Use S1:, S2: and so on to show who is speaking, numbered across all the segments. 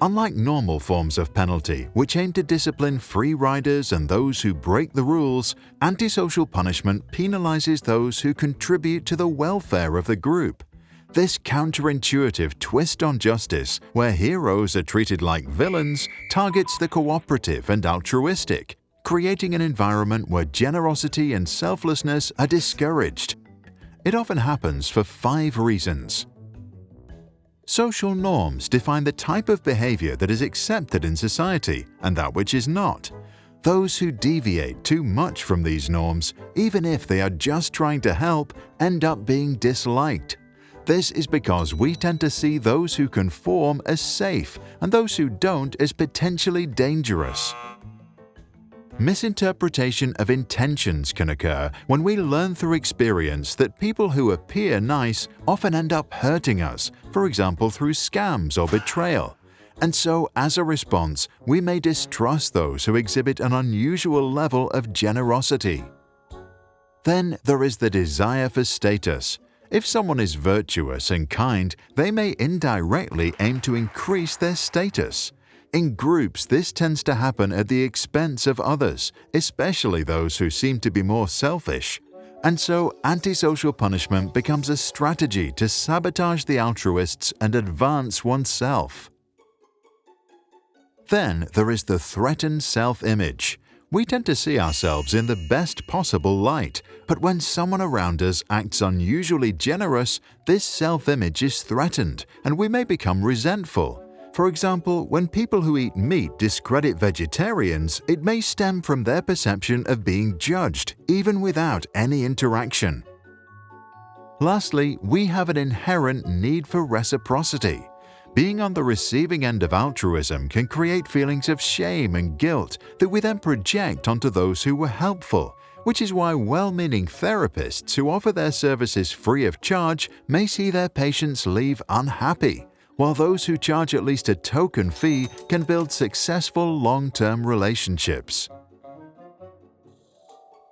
S1: Unlike normal forms of penalty, which aim to discipline free riders and those who break the rules, antisocial punishment penalizes those who contribute to the welfare of the group. This counterintuitive twist on justice, where heroes are treated like villains, targets the cooperative and altruistic, creating an environment where generosity and selflessness are discouraged. It often happens for 5 reasons. Social norms define the type of behavior that is accepted in society and that which is not. Those who deviate too much from these norms, even if they are just trying to help, end up being disliked. This is because we tend to see those who conform as safe and those who don't as potentially dangerous. Misinterpretation of intentions can occur when we learn through experience that people who appear nice often end up hurting us, for example through scams or betrayal. And so, as a response, we may distrust those who exhibit an unusual level of generosity. Then there is the desire for status. If someone is virtuous and kind, they may indirectly aim to increase their status. In groups, this tends to happen at the expense of others, especially those who seem to be more selfish. And so, antisocial punishment becomes a strategy to sabotage the altruists and advance oneself. Then there is the threatened self-image. We tend to see ourselves in the best possible light, but when someone around us acts unusually generous, this self-image is threatened, and we may become resentful. For example, when people who eat meat discredit vegetarians, it may stem from their perception of being judged, even without any interaction. Lastly, we have an inherent need for reciprocity. Being on the receiving end of altruism can create feelings of shame and guilt that we then project onto those who were helpful, which is why well-meaning therapists who offer their services free of charge may see their patients leave unhappy, while those who charge at least a token fee can build successful long-term relationships.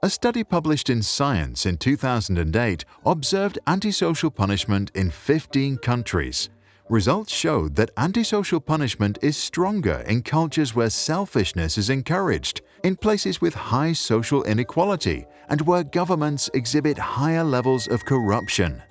S1: A study published in Science in 2008 observed antisocial punishment in 15 countries. Results showed that antisocial punishment is stronger in cultures where selfishness is encouraged, in places with high social inequality, and where governments exhibit higher levels of corruption.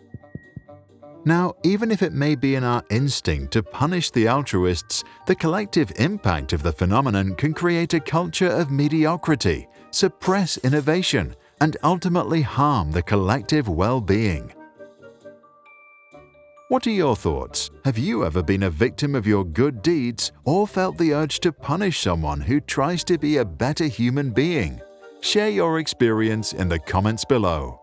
S1: Now, even if it may be in our instinct to punish the altruists, the collective impact of the phenomenon can create a culture of mediocrity, suppress innovation, and ultimately harm the collective well-being. What are your thoughts? Have you ever been a victim of your good deeds or felt the urge to punish someone who tries to be a better human being? Share your experience in the comments below.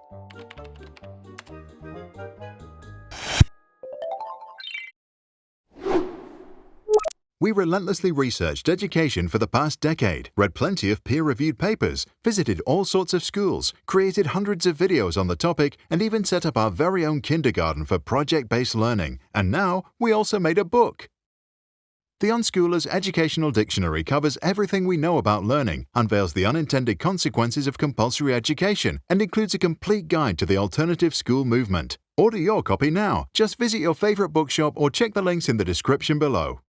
S1: We relentlessly researched education for the past decade, read plenty of peer-reviewed papers, visited all sorts of schools, created hundreds of videos on the topic, and even set up our very own kindergarten for project-based learning. And now, we also made a book. The Unschooler's Educational Dictionary covers everything we know about learning, unveils the unintended consequences of compulsory education, and includes a complete guide to the alternative school movement. Order your copy now. Just visit your favorite bookshop or check the links in the description below.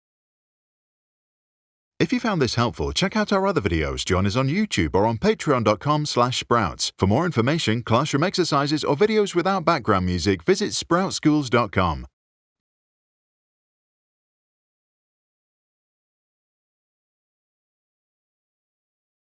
S1: If you found this helpful, check out our other videos, join us on YouTube or on patreon.com/sprouts. For more information, classroom exercises or videos without background music, visit sproutschools.com.